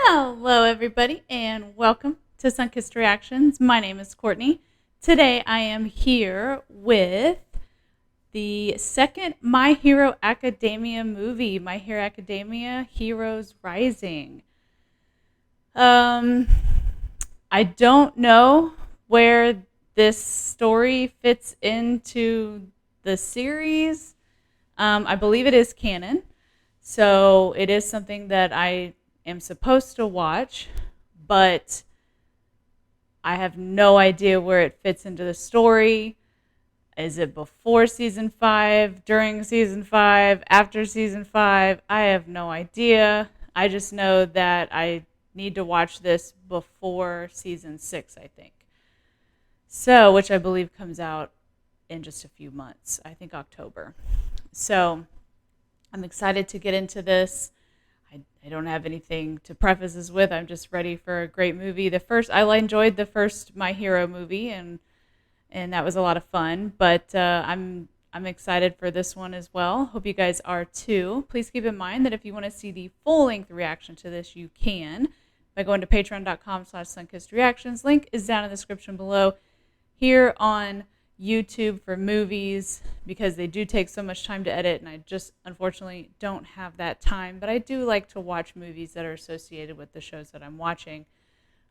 Hello, everybody, and welcome to Sunkissed Reactions. My name is Courtney. Today, I am here with the second My Hero Academia movie, My Hero Academia: Heroes Rising. I don't know where this story fits into the series. I believe it is canon, so it is something that I am supposed to watch, but I have no idea where it fits into the story. Is it before season 5, during season 5, after season 5? I have no idea. I just know that I need to watch this before season 6, I think. So, which I believe comes out in just a few months. I think October. So, I'm excited to get into this. I don't have anything to preface this with. I'm just ready for a great movie. I enjoyed the first My Hero movie, and that was a lot of fun. But I'm excited for this one as well. Hope you guys are too. Please keep in mind that if you want to see the full-length reaction to this, you can by going to patreon.com/sunkissedreactions. Link is down in the description below. Here on YouTube for movies, because they do take so much time to edit, and I just unfortunately don't have that time. But I do like to watch movies that are associated with the shows that I'm watching,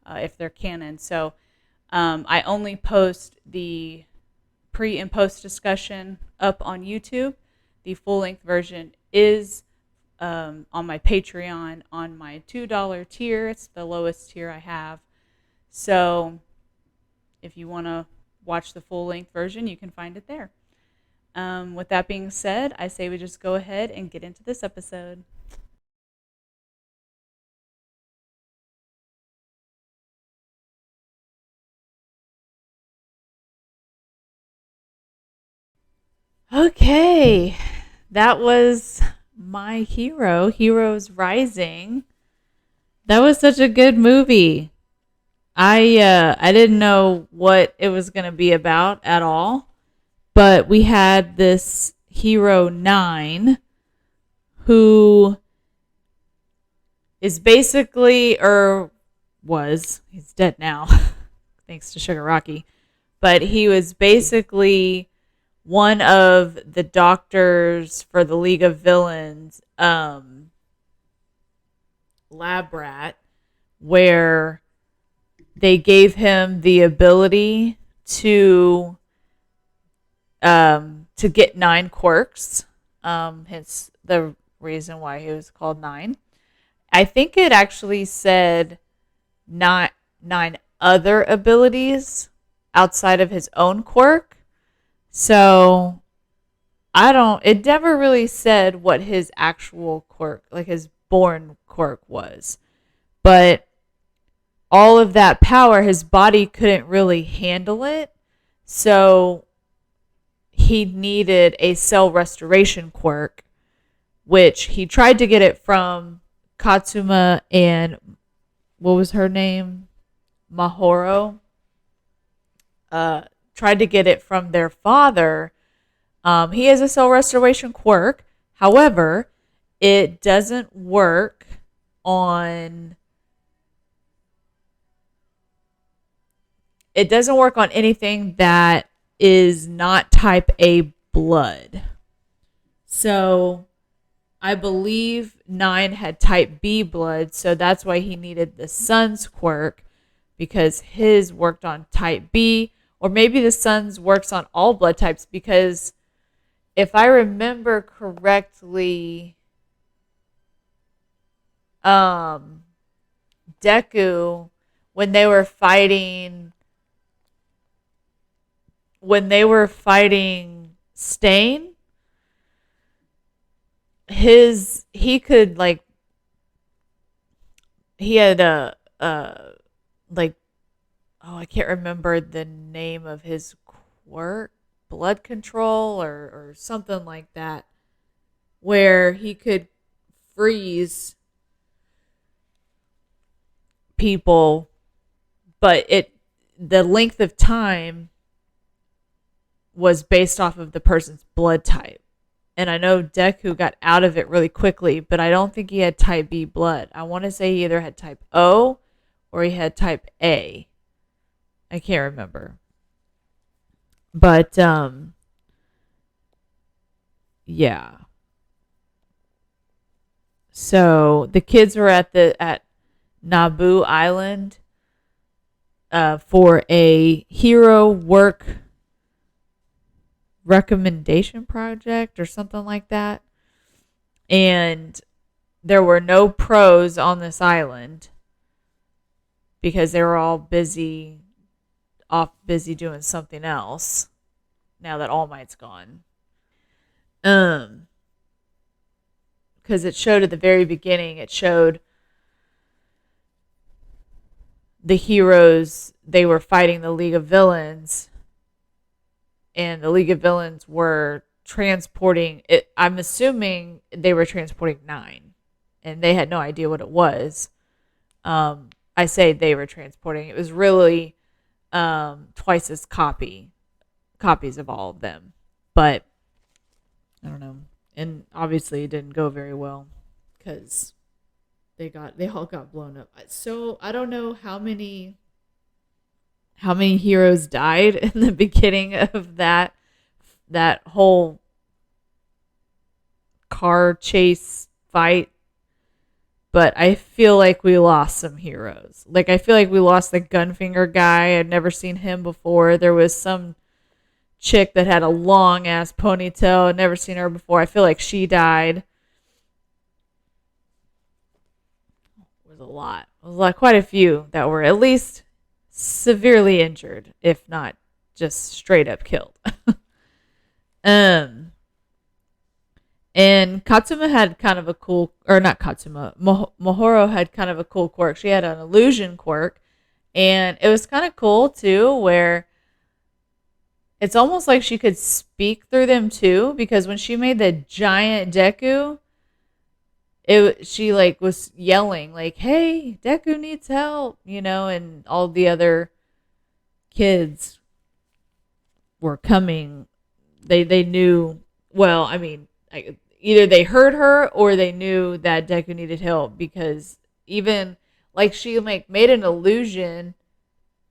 if they're canon. So I only post the pre and post discussion up on YouTube. The full length version is on my Patreon on my $2 tier. It's the lowest tier I have. So if you want to watch the full-length version, you can find it there. With that being said, I say we just go ahead and get into this episode. Okay, that was My Hero, Heroes Rising. That was such a good movie. I didn't know what it was going to be about at all, but we had this hero 9 who is basically, or was, he's dead now thanks to Sugar Rocky, but he was basically one of the doctors for the League of Villains lab rat, where they gave him the ability to get 9 quirks. Hence the reason why he was called 9. I think it actually said not 9 other abilities outside of his own quirk. So it never really said what his actual quirk, like his born quirk was. But all of that power, his body couldn't really handle it. So he needed a cell restoration quirk, which he tried to get it from Katsuma and, what was her name? Mahoro. Tried to get it from their father. He has a cell restoration quirk. However, it doesn't work on anything that is not type A blood. So I believe 9 had type B blood, so that's why he needed the sun's quirk, because his worked on type B, or maybe the sun's works on all blood types, because if I remember correctly, Deku, when they were fighting Stain, he could, like, he had I can't remember the name of his quirk, blood control or something like that, where he could freeze people, but the length of time was based off of the person's blood type. And I know Deku got out of it really quickly, but I don't think he had type B blood. I want to say he either had type O or he had type A. I can't remember. But yeah. So the kids were at Naboo Island for a hero work recommendation project or something like that. And there were no pros on this island because they were all busy doing something else now that All Might's gone. Um, because it showed at the very beginning, it showed the heroes, they were fighting the League of Villains, and the League of Villains were transporting it. I'm assuming they were transporting Nine, and they had no idea what it was. I say they were transporting. It was really twice as copies of all of them, but I don't know. And obviously, it didn't go very well because they all got blown up. So I don't know how many heroes died in the beginning of that whole car chase fight, but I feel like we lost some heroes. Like, I feel like we lost the Gunfinger guy. I'd never seen him before. There was some chick that had a long ass ponytail. I'd never seen her before. I feel like she died. It was a lot. It was like quite a few that were at least severely injured, if not just straight up killed. um And Katsuma had kind of a cool, or not Katsuma, Mohoro had kind of a cool quirk. She had an illusion quirk, and it was kind of cool too, where it's almost like she could speak through them too, because when she made the giant Deku, she like was yelling like, "Hey, Deku needs help," and all the other kids were coming. They knew, well, I mean, either they heard her or they knew that Deku needed help, because even like she like made an illusion,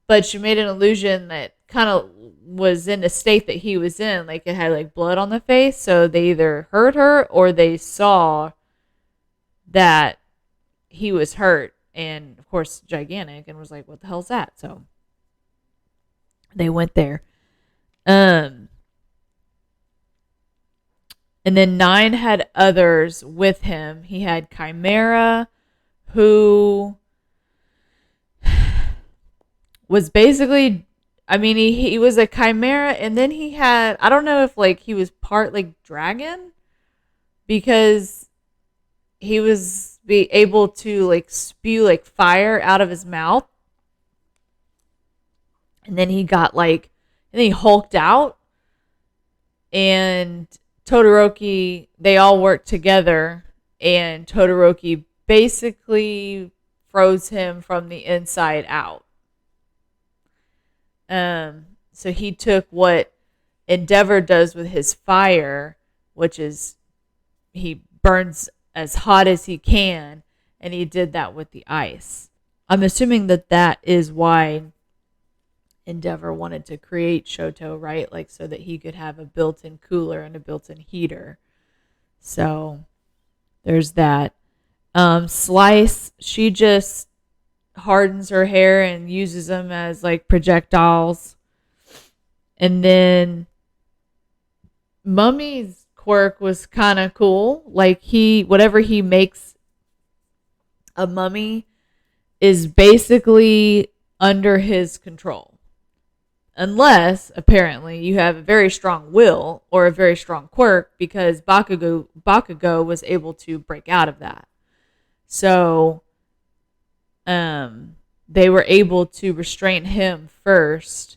but she made an illusion that kind of was in the state that he was in, like it had like blood on the face, so they either heard her or they saw that he was hurt, and of course gigantic, and was like, what the hell's that? So they went there. And then Nine had others with him. He had Chimera, who was basically, I mean, he was a Chimera, and then he had, I don't know if like he was part like dragon, because he was be able to like spew like fire out of his mouth, and then he hulked out, and Todoroki, they all worked together, and Todoroki basically froze him from the inside out. So he took what Endeavor does with his fire, which is he burns as hot as he can, and he did that with the ice. I'm assuming that is why Endeavor wanted to create Shoto, right? Like, so that he could have a built-in cooler and a built-in heater. So there's that. Slice, she just hardens her hair and uses them as like projectiles. And then Mummy's quirk was kind of cool. Like, whatever he makes a mummy is basically under his control. Unless, apparently, you have a very strong will or a very strong quirk, because Bakugo was able to break out of that. So, they were able to restrain him first.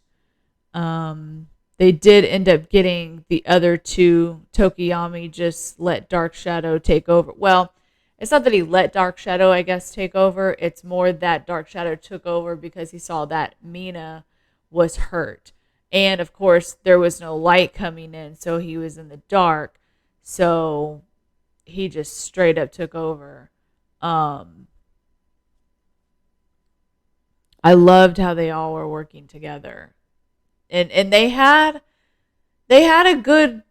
They did end up getting the other two. Tokiyami just let Dark Shadow take over. Well, it's not that he let Dark Shadow, I guess, take over. It's more that Dark Shadow took over because he saw that Mina was hurt. And, of course, there was no light coming in, so he was in the dark. So he just straight up took over. Um, I loved how they all were working together, and they had a good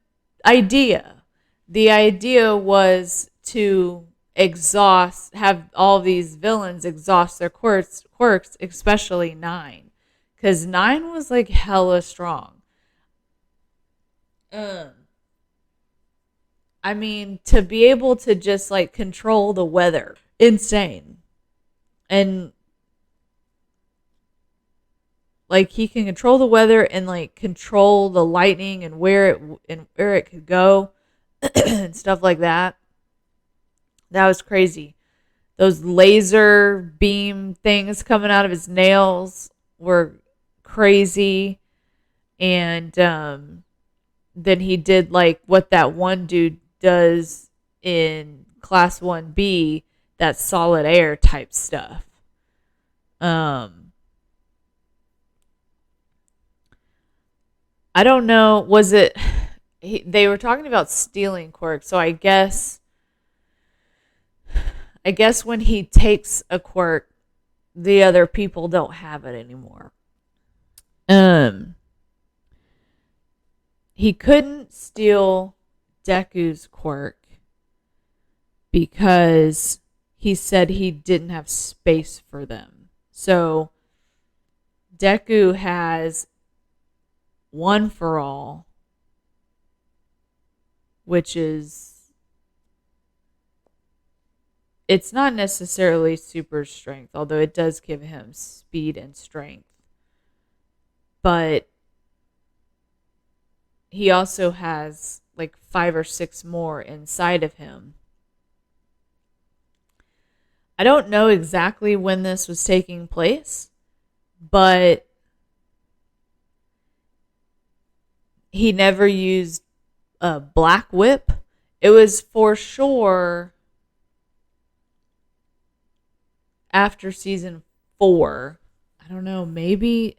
idea. The idea was to have all these villains exhaust their quirks, especially Nine, because Nine was like hella strong. Um, I mean, to be able to just like control the weather, insane, and like he can control the weather and like control the lightning and where it could go and stuff like that. That was crazy. Those laser beam things coming out of his nails were crazy. And then he did like what that one dude does in Class 1B, that solid air type stuff. Um, I don't know. Was it? They were talking about stealing quirk, so I guess when he takes a quirk, the other people don't have it anymore. Um, he couldn't steal Deku's quirk because he said he didn't have space for them. So Deku has One for All, which is, it's not necessarily super strength, although it does give him speed and strength. But he also has like 5 or 6 more inside of him. I don't know exactly when this was taking place, but he never used a black whip. It was for sure after season 4. I don't know, maybe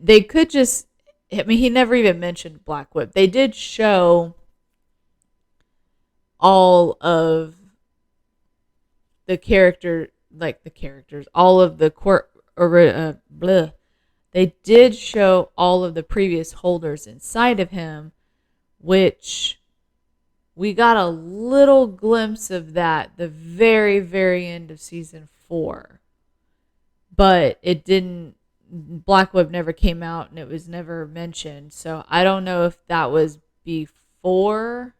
they could just, I mean, he never even mentioned black whip. They did show all of the characters, all of the they did show all of the previous holders inside of him, which we got a little glimpse of that the very, very end of season 4. But it didn't, Black Whip never came out and it was never mentioned. So I don't know if that was before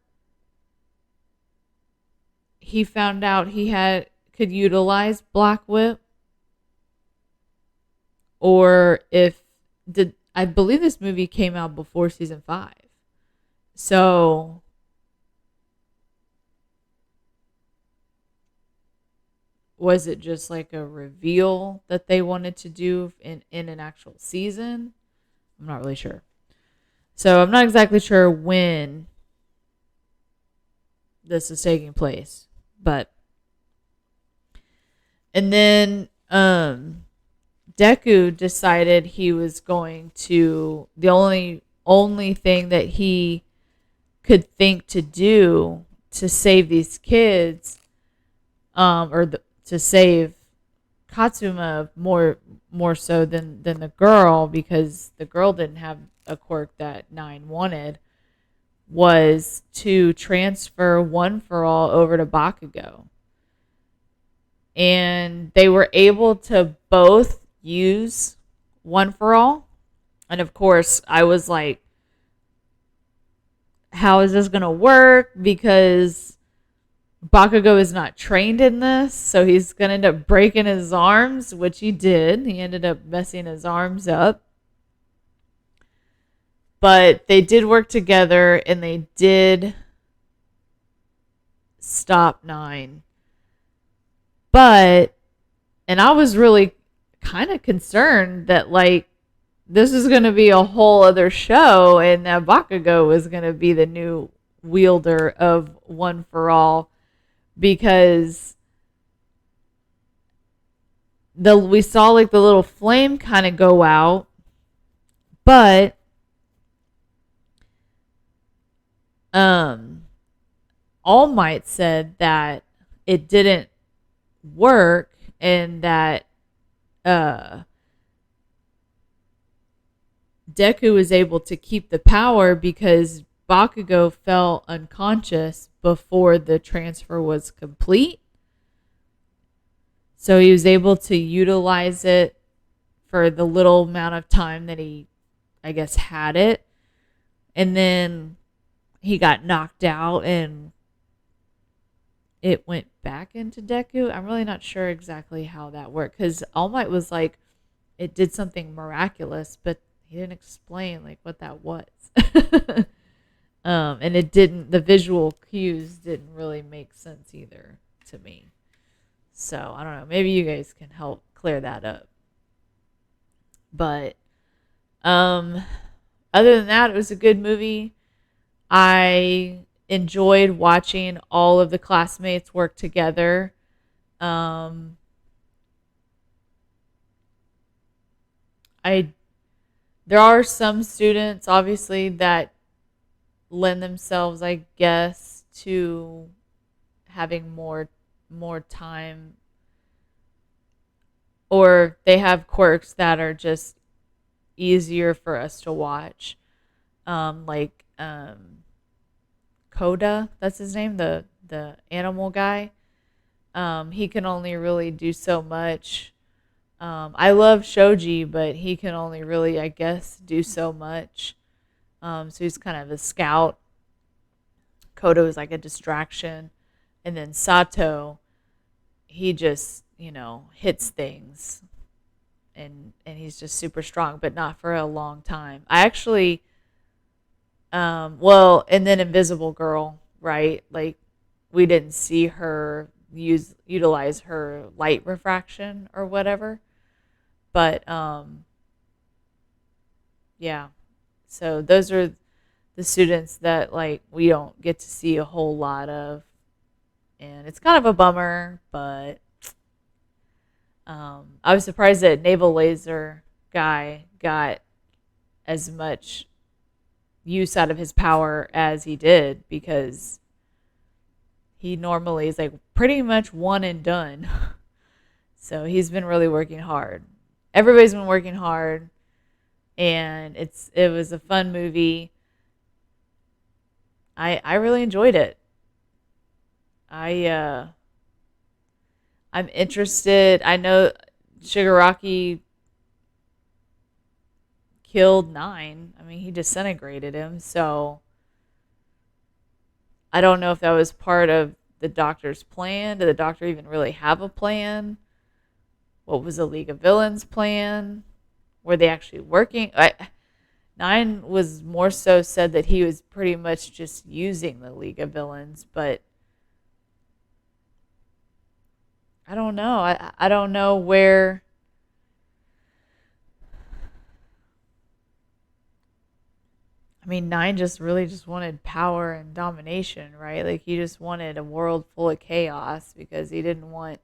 he found out he could utilize Black Whip, or if I believe this movie came out before season 5. So was it just like a reveal that they wanted to do in an actual season? I'm not really sure. So I'm not exactly sure when this is taking place. But and then Deku decided he was going to, the only thing that he could think to do to save these kids, to save Katsuma more so than the girl, because the girl didn't have a quirk that Nine wanted, was to transfer One for All over to Bakugo. And they were able to both use One for All. And of course, I was like, how is this going to work? Because Bakugo is not trained in this, so he's going to end up breaking his arms, which he did. He ended up messing his arms up. But they did work together, and they did stop Nine. But, and I was really kind of concerned that, like, this is going to be a whole other show, and that Bakugo was going to be the new wielder of One for All, because we saw like the little flame kind of go out, but Um, All Might said that it didn't work and that uh, Deku was able to keep the power because Bakugo fell unconscious before the transfer was complete. So he was able to utilize it for the little amount of time that he, I guess, had it. And then he got knocked out and it went back into Deku. I'm really not sure exactly how that worked because All Might was like, it did something miraculous, but he didn't explain like what that was. And it didn't, the visual cues didn't really make sense either to me. So I don't know. Maybe you guys can help clear that up. But um, other than that, it was a good movie. I enjoyed watching all of the classmates work together. Um, I There are some students obviously that lend themselves, I guess, to having more time, or they have quirks that are just easier for us to watch. Like Koda, that's his name, the animal guy. He can only really do so much. I love Shoji, but he can only really, I guess, do so much. So he's kind of a scout. Kodo is like a distraction. And then Sato, he just, hits things. And he's just super strong, but not for a long time. I actually, well, and then Invisible Girl, right? Like, we didn't see her utilize her light refraction or whatever. But yeah. So those are the students that like we don't get to see a whole lot of, and it's kind of a bummer. But I was surprised that Naval Laser guy got as much use out of his power as he did because he normally is like pretty much one and done. So he's been really working hard. Everybody's been working hard, and it was a fun movie. I really enjoyed it. I I'm interested. I know Shigaraki killed Nine. I mean, he disintegrated him. So I don't know if that was part of the Doctor's plan. Did the Doctor even really have a plan? What was the League of Villains plan? Were they actually working? Nine was more so said that he was pretty much just using the League of Villains, but I don't know. I don't know where. I mean, Nine just really just wanted power and domination, right? Like he just wanted a world full of chaos because he didn't want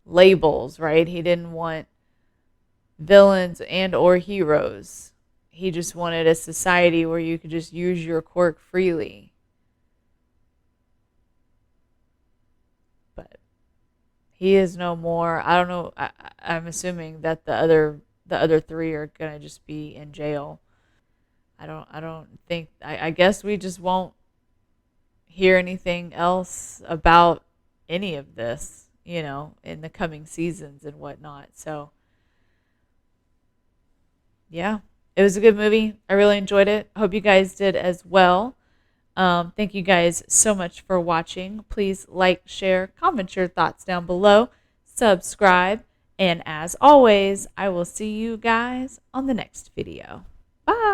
labels, right? He didn't want villains and or heroes. He just wanted a society where you could just use your quirk freely. But he is no more. I don't know. I'm assuming that the other three are gonna just be in jail. I don't think. I guess we just won't hear anything else about any of this, in the coming seasons and whatnot. So yeah, it was a good movie. I really enjoyed it. I hope you guys did as well. Thank you guys so much for watching. Please like, share, comment your thoughts down below, subscribe, and as always, I will see you guys on the next video. Bye.